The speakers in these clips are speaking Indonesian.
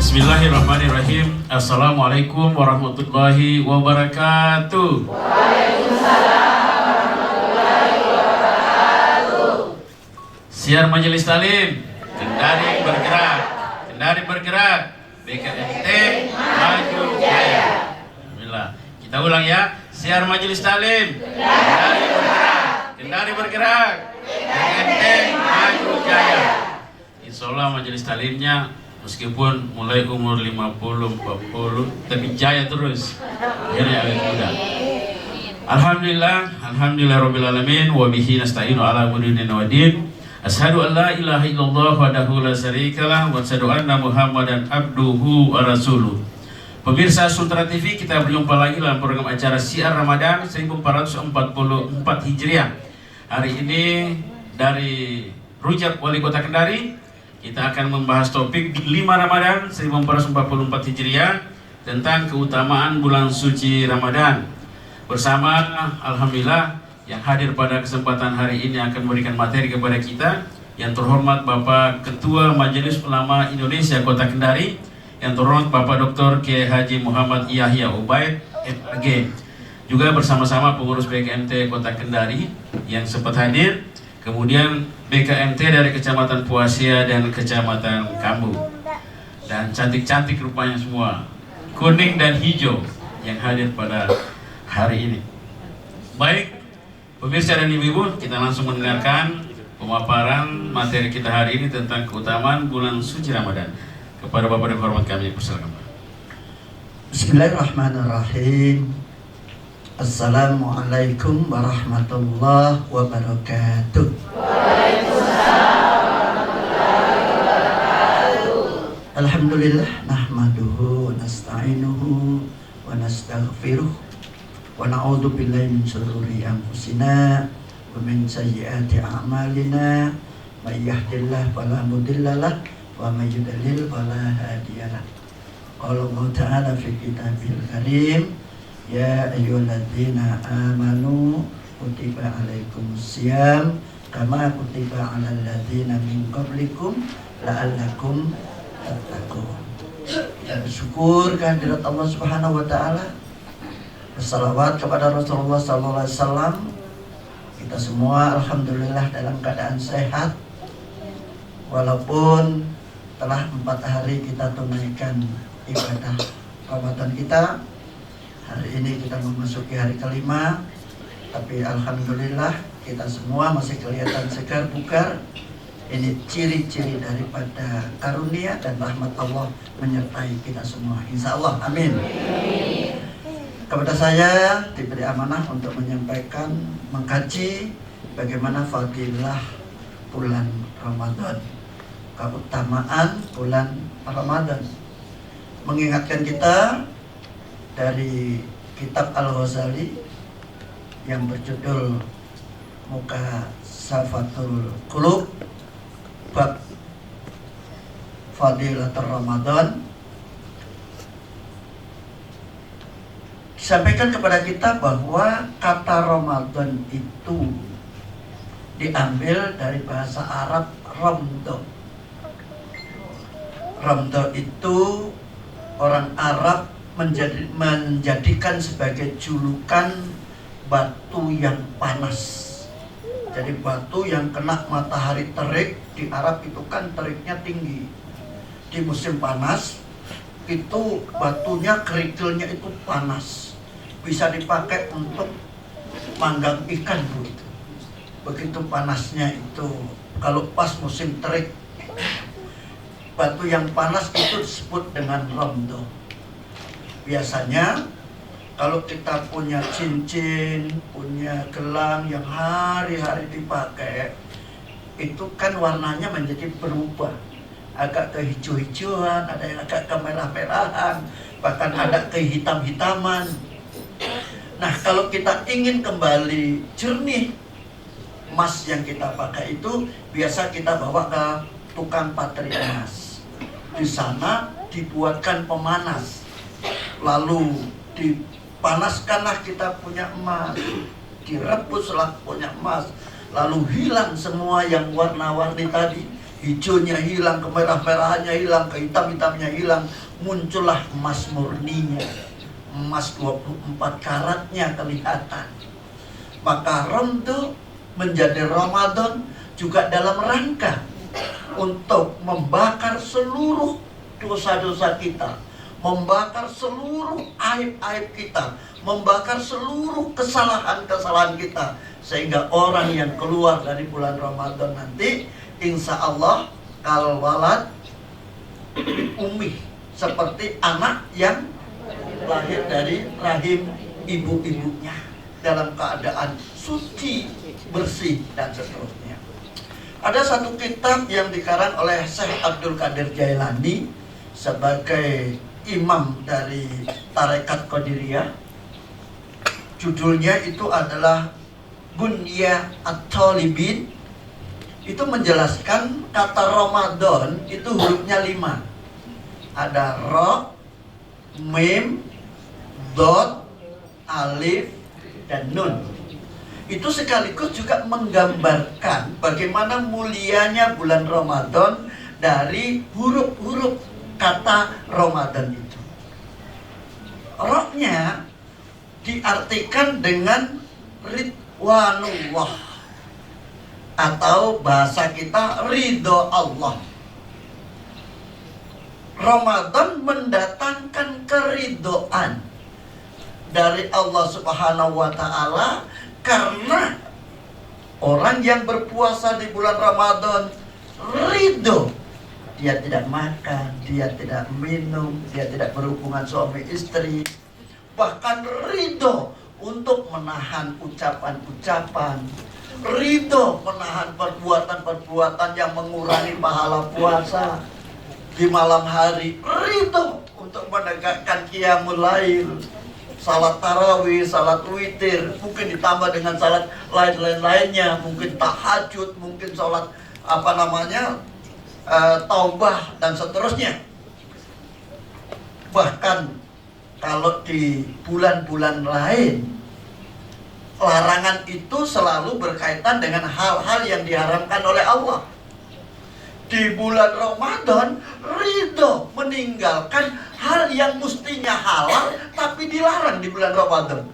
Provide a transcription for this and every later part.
Bismillahirrahmanirrahim. Assalamualaikum warahmatullahi wabarakatuh. Waalaikumsalam warahmatullahi wabarakatuh. Siar Majelis Talim, Kendari bergerak, Kendari bergerak, BKMT maju jaya. Alhamdulillah. Kita ulang ya. Siar Majelis Talim, Kendari bergerak, Kendari bergerak, BKMT maju jaya. Insyaallah Majelis Talimnya meskipun mulai umur 50, 40 tapi jaya terus. Jadi awet muda. Alhamdulillah, alhamdulillah rabbil alamin wa bihi nasta'inu ala umuri dunya waddin. Asyhadu an la ilaha illallah wahdahu la syarikalah wa asyhadu anna Muhammadan abduhu wa rasuluh. Pemirsa Sultra TV, kita berjumpa lagi dalam program acara Syiar Ramadan 1444 Hijriah. Hari ini dari Rujak Wali Kota Kendari kita akan membahas topik 5 Ramadan 1444 Hijriah tentang keutamaan bulan suci Ramadan. Bersama alhamdulillah yang hadir pada kesempatan hari ini akan memberikan materi kepada kita yang terhormat Bapak Ketua Majelis Ulama Indonesia Kota Kendari, yang terhormat Bapak Dr. Kiai Haji Muhammad Yahya Ubaid MAG. Juga bersama-sama pengurus BKMT Kota Kendari yang sempat hadir. Kemudian BKMT dari Kecamatan Puasia dan Kecamatan Kambu. Dan cantik-cantik rupanya semua, kuning dan hijau yang hadir pada hari ini. Baik, pemirsa dan ibu-ibu, kita langsung mendengarkan pemaparan materi kita hari ini tentang keutamaan bulan suci Ramadan. Kepada Bapak yang hormat kami, persilakan. Bismillahirrahmanirrahim. Assalamualaikum warahmatullahi wabarakatuh. Waalaikumsalam warahmatullahi wabarakatuh. Alhamdulillah nahmaduhu wa nasta'inuhu wa nastaghfiruh wa na'udzu billahi min shururi anfusina wa min sayyiati a'malina. May yahdihillahu fala mudilla lahu wa may yudlil fala hadiya lahu. Qala Allah ta'ala fi kitabil karim, ya ayyuhalladzina amanu kutiba alaikumusiyam kama kutiba alal ladzina min qablikum la'allakum tattaqun. Kita bersyukur kehadirat Allah Subhanahu wa taala. Bersalawat kepada Rasulullah sallallahu alaihi wasallam. Kita semua alhamdulillah dalam keadaan sehat. Walaupun telah 4 hari kita tunaikan ibadah Ramadan kita, hari ini kita memasuki hari kelima, tapi alhamdulillah kita semua masih kelihatan segar bugar. Ini ciri-ciri daripada karunia dan rahmat Allah menyertai kita semua, insya Allah, amin. Kepada saya diberi amanah untuk menyampaikan, mengkaji bagaimana fadilah bulan Ramadan, keutamaan bulan Ramadan, mengingatkan kita dari kitab Al-Ghazali yang berjudul Mukasafatul Qulub bab Fadilatul Ramadan, disampaikan kepada kita bahwa kata Ramadan itu diambil dari bahasa Arab Ramdo. Ramdo itu orang Arab menjadikan sebagai julukan batu yang panas. Jadi batu yang kena matahari terik, di Arab itu kan teriknya tinggi. Di musim panas itu batunya, kerikilnya itu panas, bisa dipakai untuk manggang ikan Bu. Begitu panasnya itu. Kalau pas musim terik, batu yang panas itu disebut dengan ramdo. Biasanya kalau kita punya cincin, punya gelang yang hari-hari dipakai, itu kan warnanya menjadi berubah, agak ke hijau-hijauan, ada yang agak ke merah-merahan, bahkan ada ke hitam-hitaman. Nah, kalau kita ingin kembali jernih, emas yang kita pakai itu biasa kita bawa ke tukang patri emas. Di sana dibuatkan pemanas, lalu dipanaskanlah kita punya emas, direbuslah punya emas, lalu hilang semua yang warna-warni tadi, hijaunya hilang, kemerah-merahannya hilang, kehitam-hitamnya hilang, muncullah emas murninya, emas 24 karatnya kelihatan. Maka Ramadan menjadi Ramadan juga dalam rangka untuk membakar seluruh dosa-dosa kita, membakar seluruh aib-aib kita, membakar seluruh kesalahan-kesalahan kita, sehingga orang yang keluar dari bulan Ramadan nanti insya Allah kal walad ummi, seperti anak yang lahir dari rahim ibu-ibunya dalam keadaan suci, bersih, dan seterusnya. Ada satu kitab yang dikarang oleh Syekh Abdul Qadir Jailani sebagai imam dari Tarekat Qadiriyah. Judulnya itu adalah Bunya At-Talibin. Itu menjelaskan kata Ramadan itu hurufnya 5. Ada Ra, Mim, Dot, Alif, dan Nun. Itu sekaligus juga menggambarkan bagaimana mulianya bulan Ramadan dari huruf-huruf kata Ramadan itu. Ra-nya diartikan dengan Ridwanullah, atau bahasa kita ridho Allah. Ramadan mendatangkan keridhaan dari Allah Subhanahu wa Ta'ala, karena orang yang berpuasa di bulan Ramadan ridho. Dia tidak makan, dia tidak minum, dia tidak berhubungan suami istri, bahkan ridho untuk menahan ucapan-ucapan, ridho menahan perbuatan-perbuatan yang mengurangi pahala puasa di malam hari, ridho untuk menegakkan qiyamul lail, salat tarawih, salat witir, mungkin ditambah dengan salat lain-lainnya, mungkin tahajud, mungkin salat taubah, dan seterusnya. Bahkan kalau di bulan-bulan lain, larangan itu selalu berkaitan dengan hal-hal yang diharamkan oleh Allah. Di bulan Ramadan, ridho meninggalkan hal yang mestinya halal tapi dilarang di bulan Ramadan.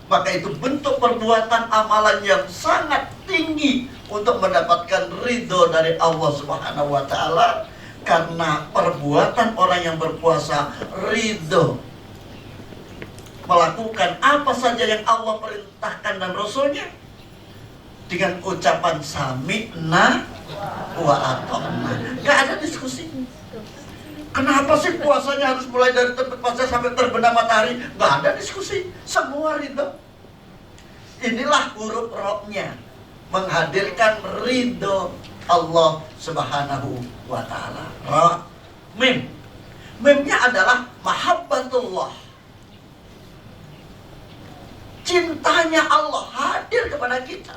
Maka itu bentuk perbuatan amalan yang sangat tinggi untuk mendapatkan ridho dari Allah Subhanahu wa Ta'ala. Karena perbuatan orang yang berpuasa ridho melakukan apa saja yang Allah perintahkan dan Rasulnya dengan ucapan sami'na wa ata'na. Gak ada diskusi. Kenapa sih puasanya harus mulai dari terbit fajar sampai terbenam matahari? Gak ada diskusi. Semua ridho. Inilah huruf Ra-nya, menghadirkan ridho Allah Subhanahu wa Ta'ala. Ra, Mim. Mimnya adalah mahabbatullah. Cintanya Allah hadir kepada kita.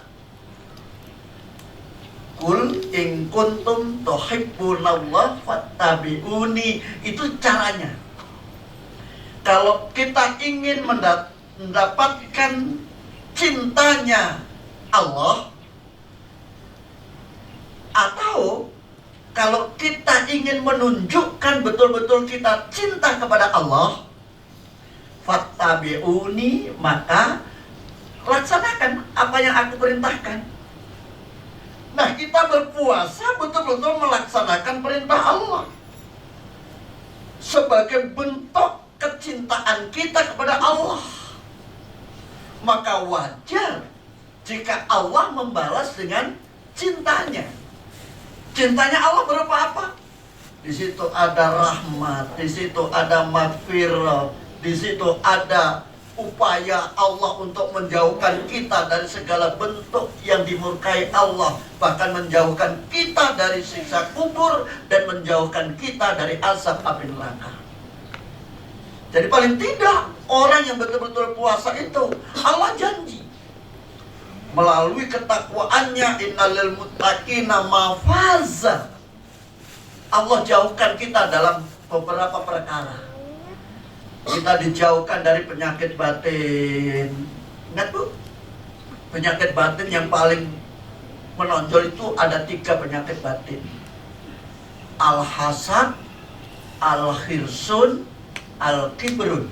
Kul in kuntum tuhibbunallah fattabi'uni. Itu caranya. Kalau kita ingin mendapatkan cintanya Allah, atau kalau kita ingin menunjukkan betul-betul kita cinta kepada Allah, fattabi'uni, maka laksanakan apa yang aku perintahkan. Nah, kita berpuasa betul-betul melaksanakan perintah Allah sebagai bentuk kecintaan kita kepada Allah. Maka wajar jika Allah membalas dengan cintanya. Cintanya Allah berupa apa? Di situ ada rahmat, di situ ada maghfirah, di situ ada upaya Allah untuk menjauhkan kita dari segala bentuk yang dimurkai Allah, bahkan menjauhkan kita dari siksa kubur dan menjauhkan kita dari azab api neraka. Jadi paling tidak orang yang betul-betul puasa itu Allah janji melalui ketakwaannya, innalil muttaqina mafaza, Allah jauhkan kita dalam beberapa perkara. Kita dijauhkan dari penyakit batin. Ingat Bu? Penyakit batin yang paling menonjol itu ada 3 penyakit batin. Al-hasad, al-khirsun, al-kibrun.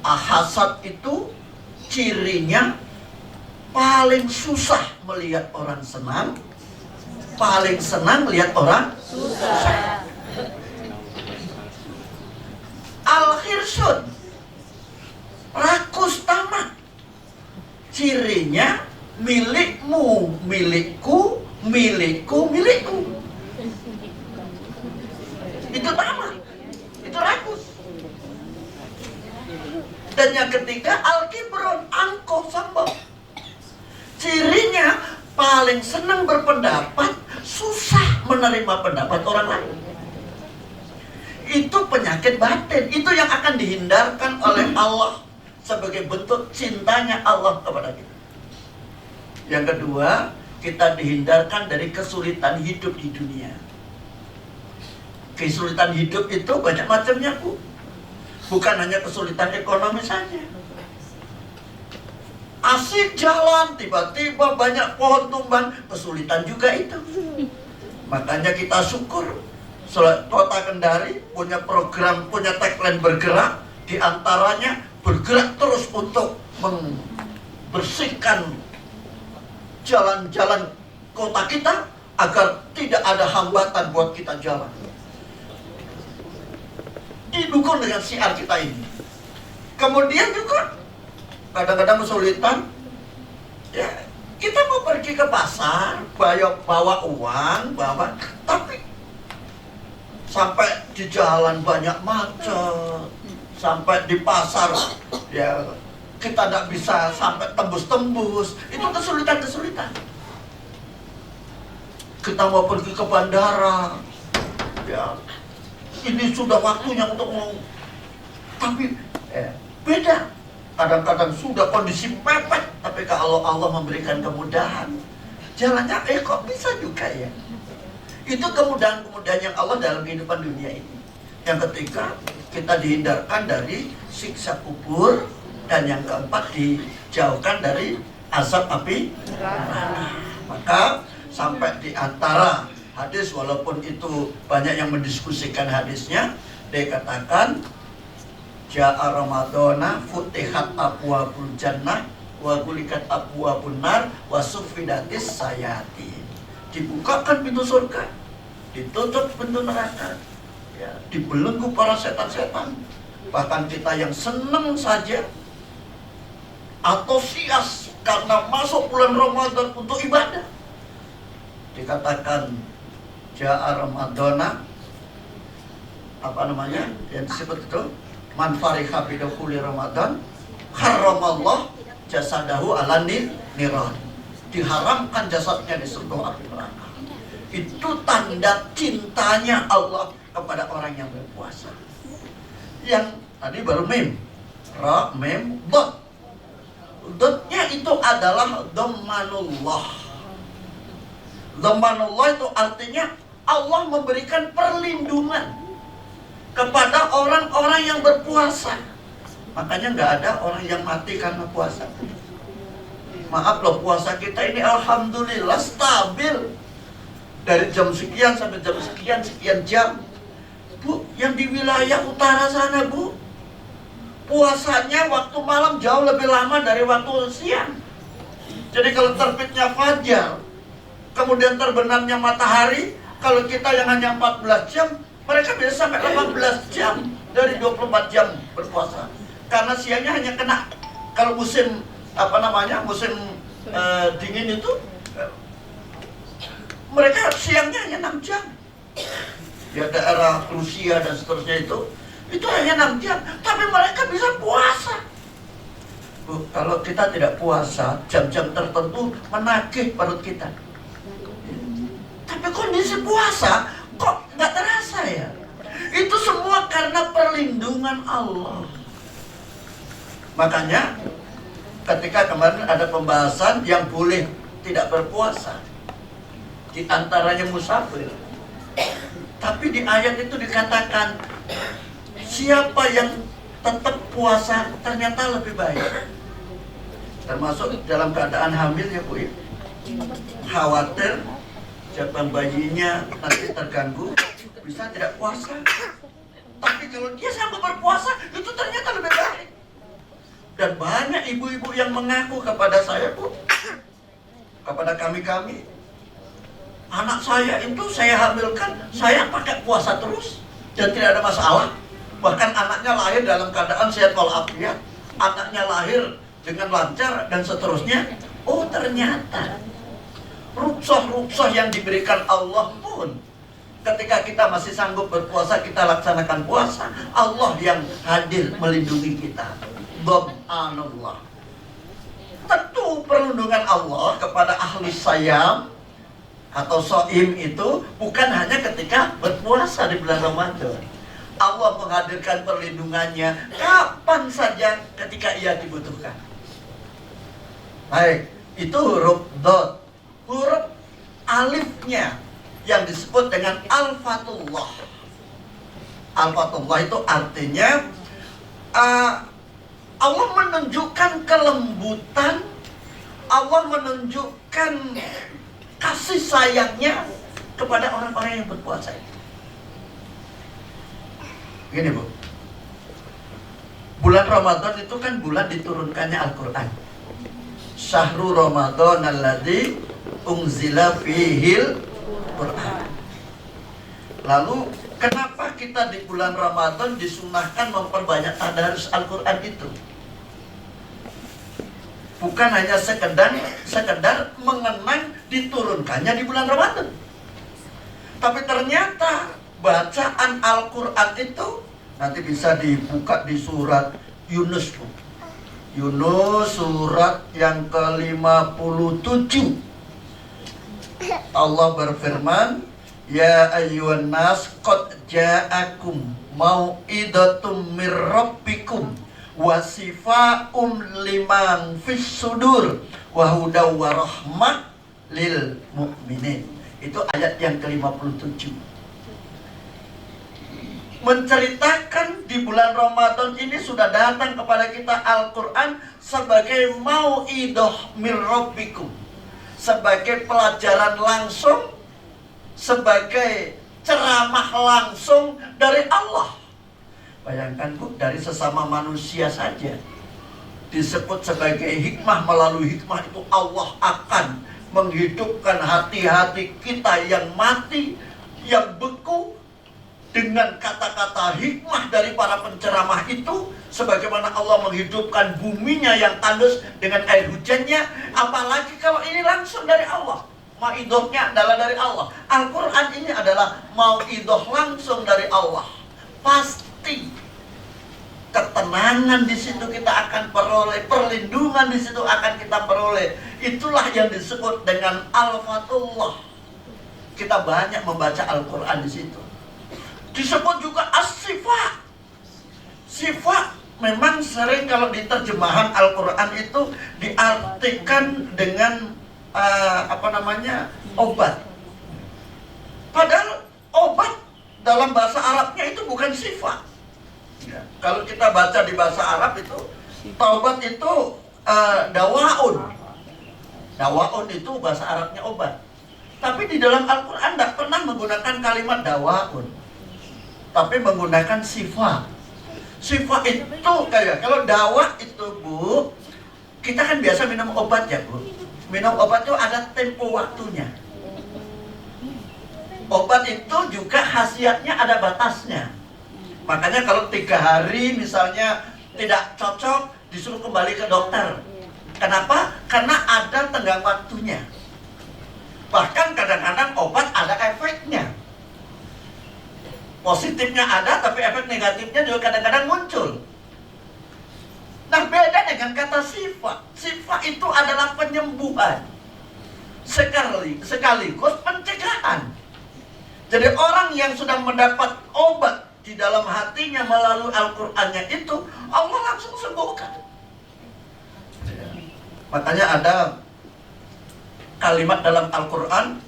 Al-hasad itu cirinya paling susah melihat orang senang, paling senang melihat orang susah. Al-khirsun, rakus tamak, cirinya milikmu, milikku, milikku, milikku. Itu tamak, itu rakus. Dan yang ketiga al-kibrun, angkuh, sombong. Cirinya paling senang berpendapat, susah menerima pendapat orang lain. Itu penyakit batin. Itu yang akan dihindarkan oleh Allah sebagai bentuk cintanya Allah kepada kita. Yang kedua, kita dihindarkan dari kesulitan hidup di dunia. Kesulitan hidup itu banyak macamnya, Bu. Bukan hanya kesulitan ekonomi saja. Asik jalan, tiba-tiba banyak pohon tumbang, kesulitan juga itu. Makanya kita syukur Kota Kendari punya program, punya tagline bergerak. Di antaranya bergerak terus untuk membersihkan jalan-jalan kota kita agar tidak ada hambatan buat kita jalan. Didukung dengan syiar kita ini. Kemudian juga kadang-kadang kesulitan, ya kita mau pergi ke pasar, bawa uang, tapi sampai di jalan banyak macet, sampai di pasar ya kita tidak bisa sampai tembus-tembus. Itu kesulitan-kesulitan. Kita mau pergi ke bandara, ya ini sudah waktunya untuk mau, tapi beda. Kadang-kadang sudah kondisi pepet, tapi kalau Allah memberikan kemudahan, jalannya kok bisa juga ya. Itu kemudahan-kemudahan yang Allah dalam kehidupan dunia ini. Yang ketiga, kita dihindarkan dari siksa kubur. Dan yang keempat, dijauhkan dari azab api neraka. Maka sampai di antara hadis, walaupun itu banyak yang mendiskusikan hadisnya, dikatakan Ja'a Ramadana futihat abwabul jannah wa gulikat abwabun nar wa suffidatis sayatin. Dibukakan pintu surga, ditutup pintu neraka, ya, dibelenggu para setan-setan. Bahkan kita yang senang saja antusias karena masuk bulan Ramadan untuk ibadah, dikatakan Ja'a Ramadana, yang disebut itu man fariha bidukhuli Ramadan haramallah jasadahu ala niran. Diharamkan jasadnya di surga api neraka. Itu tanda cintanya Allah kepada orang yang berpuasa. Yang tadi baru mim, ra, mim, dot. Dotnya itu adalah dhamanullah. Dhamanullah itu artinya Allah memberikan perlindungan kepada orang-orang yang berpuasa. Makanya nggak ada orang yang mati karena puasa. Maaf loh, puasa kita ini alhamdulillah stabil. Dari jam sekian sampai jam sekian, sekian jam. Bu, yang di wilayah utara sana, Bu, puasanya waktu malam jauh lebih lama dari waktu siang. Jadi kalau terbitnya fajar, kemudian terbenamnya matahari, kalau kita yang hanya 14 jam, mereka bisa sampai 18 jam dari 24 jam berpuasa. Karena siangnya hanya kena, kalau musim musim dingin itu, mereka siangnya hanya 6 jam. Ya daerah Rusia dan seterusnya itu hanya 6 jam, tapi mereka bisa puasa. Bu, kalau kita tidak puasa, jam-jam tertentu menagih perut kita. Tapi kondisi puasa kok nggak terasa ya? Itu semua karena perlindungan Allah. Makanya ketika kemarin ada pembahasan yang boleh tidak berpuasa, di antaranya musafir. Tapi di ayat itu dikatakan siapa yang tetap puasa ternyata lebih baik. Termasuk dalam keadaan hamil ya Bu ya. khawatir jabang bayinya nanti terganggu, bisa tidak puasa. Tapi kalau dia sanggup berpuasa, itu ternyata lebih baik. Dan banyak ibu-ibu yang mengaku kepada saya, Bu, kepada kami-kami, anak saya itu saya hamilkan, saya pakai puasa terus dan tidak ada masalah. Bahkan anaknya lahir dalam keadaan sehat walafiat, anaknya lahir dengan lancar dan seterusnya. Oh, ternyata rukhsah-rukhsah yang diberikan Allah pun, ketika kita masih sanggup berpuasa, kita laksanakan puasa. Allah yang hadir melindungi kita. Subhanallah. Tentu perlindungan Allah kepada ahli sayam atau shaim itu bukan hanya ketika berpuasa di bulan Ramadan. Allah menghadirkan perlindungannya kapan saja ketika ia dibutuhkan. Baik, itu huruf dot. Huruf alifnya yang disebut dengan al-fatullah. Al-fatullah itu artinya Allah menunjukkan kelembutan, Allah menunjukkan kasih sayangnya kepada orang-orang yang berpuasa. Gini, Bu, bulan Ramadan itu kan bulan diturunkannya Al-Quran. Syahrul Ramadan alladzi unzila fihil Quran. Lalu kenapa kita di bulan Ramadan disunahkan memperbanyak tadarus Al-Quran itu? Bukan hanya sekedar mengenang diturunkannya di bulan Ramadan. Tapi ternyata bacaan Al-Quran itu nanti bisa dibuka di surat Yunus, Bu. Yunus surat yang ke-57. Allah berfirman, ya ayyuhan nas qad ja'akum mau'idatum mir rabbikum wa sifaa'um liman fis sudur wa hudaw wa rahmah lil mu'minin. Itu ayat yang ke-57. Menceritakan di bulan Ramadan ini sudah datang kepada kita Al-Quran sebagai mau'idah mir rabbikum, sebagai pelajaran langsung, sebagai ceramah langsung dari Allah. Bayangkan, Bu, dari sesama manusia saja disebut sebagai hikmah. Melalui hikmah itu Allah akan menghidupkan hati-hati kita yang mati, yang beku, dengan kata-kata hikmah dari para penceramah itu. Sebagaimana Allah menghidupkan buminya yang tandus dengan air hujannya, apalagi kalau ini langsung dari Allah. Mau'idhahnya adalah dari Allah. Al-Quran ini adalah mau'idhah langsung dari Allah. Pasti ketenangan di situ kita akan peroleh, perlindungan di situ akan kita peroleh. Itulah yang disebut dengan al-fatullah. Kita banyak membaca Al-Quran di situ. Disebut juga as-sifat. Sifat memang sering kalau di terjemahan Al-Quran itu diartikan dengan obat. Padahal obat dalam bahasa Arabnya itu bukan sifat. Ya, kalau kita baca di bahasa Arab itu, taubat itu dawaun. Dawaun itu bahasa Arabnya obat. Tapi di dalam Al-Quran tidak pernah menggunakan kalimat dawaun, tapi menggunakan sifat. Sifat itu kayak, kalau dawa itu, Bu, kita kan biasa minum obat ya, Bu. Minum obat itu ada tempo waktunya. Obat itu juga khasiatnya ada batasnya. Makanya kalau 3 hari misalnya tidak cocok, disuruh kembali ke dokter. Kenapa? Karena ada tenggang waktunya. Bahkan kadang-kadang obat ada efeknya. Positifnya ada, tapi efek negatifnya juga kadang-kadang muncul. Nah, beda dengan kata sifat. Sifat itu adalah penyembuhan, sekaligus pencegahan. Jadi orang yang sudah mendapat obat di dalam hatinya melalui Al-Qur'annya itu, Allah langsung sembuhkan. Makanya ada kalimat dalam Al-Qur'an,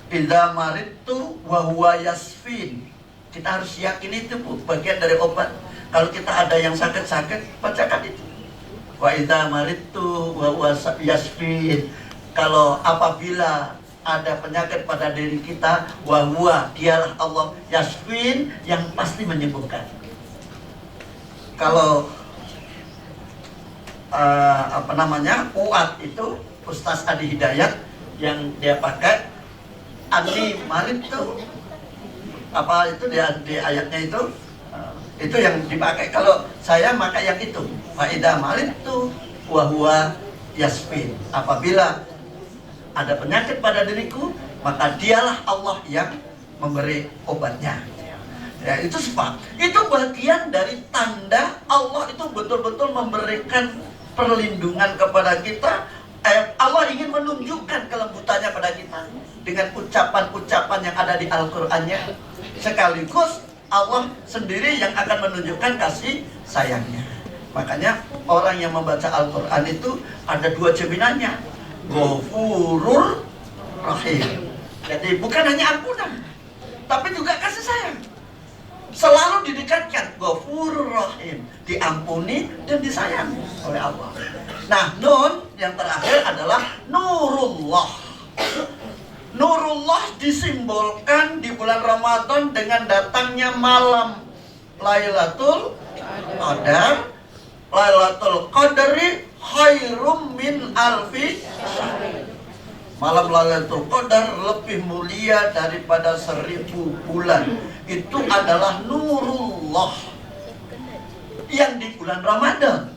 idza maridtu wa huwa yasfin. Kita harus yakin itu, Bu, bagian dari obat. Kalau kita ada yang sakit-sakit, bacakan itu. Wa idza maridtu wa huwa yasfin. Kalau apabila ada penyakit pada diri kita, wa huwa, dialah Allah yasfin, yang pasti menyembuhkan. Kalau uat itu Ustaz Adi Hidayat yang dia pakai anti marid tuh, apa itu di ayatnya itu yang dipakai. Kalau saya maka yang itu, faida marid tuh wa huwa yasfin, apabila ada penyakit pada diriku, maka dialah Allah yang memberi obatnya. Ya, itu sebab itu bagian dari tanda Allah itu betul-betul memberikan perlindungan kepada kita. Allah ingin menunjukkan kelembutannya pada kita dengan ucapan-ucapan yang ada di Al-Qur'annya. Sekaligus Allah sendiri yang akan menunjukkan kasih sayangnya. Makanya orang yang membaca Al-Qur'an itu ada dua jaminannya, Ghafurur Rahim. Jadi bukan hanya ampunan, tapi juga kasih sayang. Selalu didekatkan, Ghafurur Rahim, diampuni dan disayangi oleh Allah. Nah, nun yang terakhir adalah Nurullah. Nurullah disimbolkan di bulan Ramadan dengan datangnya malam Lailatul Qadar. Lailatul Qadri khairum min alfi syahr. Malam Lailatul Qadar lebih mulia daripada 1000 bulan. Itu adalah Nurullah yang di bulan Ramadan.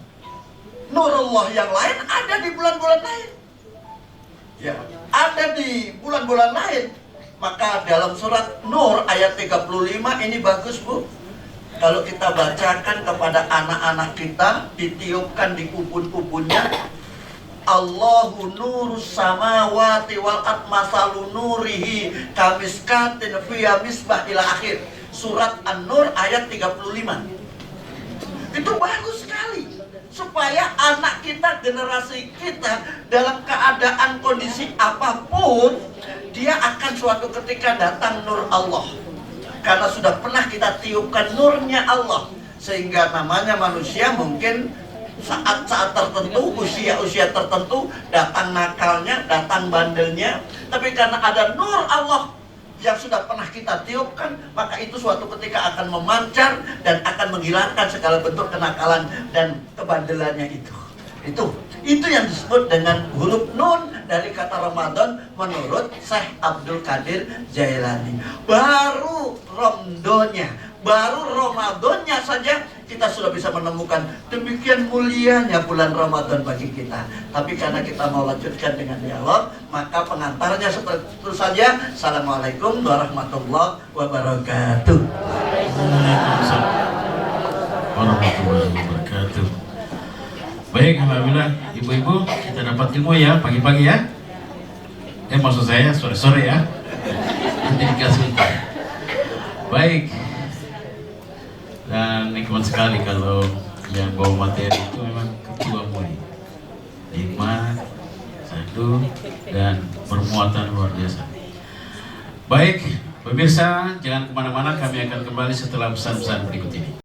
Nurullah yang lain ada di bulan-bulan lain. Ya, ada di bulan-bulan lain. Maka dalam surat Nur ayat 35 ini bagus, Bu. Kalau kita bacakan kepada anak-anak kita, ditiupkan di ubun-ubunnya, Allahu nurus samawati wal ard masalu nurihi kamiskatin fiha misbah ila akhir. Surat An-Nur ayat 35. Itu bagus sekali, supaya anak kita, generasi kita, dalam keadaan kondisi apapun, dia akan suatu ketika datang nur Allah. Karena sudah pernah kita tiupkan nurnya Allah. Sehingga namanya manusia mungkin saat-saat tertentu, usia-usia tertentu, datang nakalnya, datang bandelnya. Tapi karena ada nur Allah yang sudah pernah kita tiupkan, maka itu suatu ketika akan memancar dan akan menghilangkan segala bentuk kenakalan dan kebandelannya itu. Itu yang disebut dengan huruf nun dari kata Ramadan menurut Syekh Abdul Qadir Jailani. Baru Ramadannya saja kita sudah bisa menemukan demikian mulianya bulan Ramadan bagi kita. Tapi karena kita mau lanjutkan dengan dialog, maka pengantarnya seperti itu saja. Assalamualaikum warahmatullahi wabarakatuh. Waalaikumsalam warahmatullahi wabarakatuh. Baik, alhamdulillah ibu-ibu, kita dapat ilmu ya pagi-pagi ya. Maksud saya sore-sore ya. Nanti dikasih. Baik. Dan nikmat sekali kalau yang bawa materi itu memang ketua mui. Nikmat, satu, dan permuatan luar biasa. Baik, pemirsa, jangan kemana-mana, kami akan kembali setelah pesan-pesan berikut ini.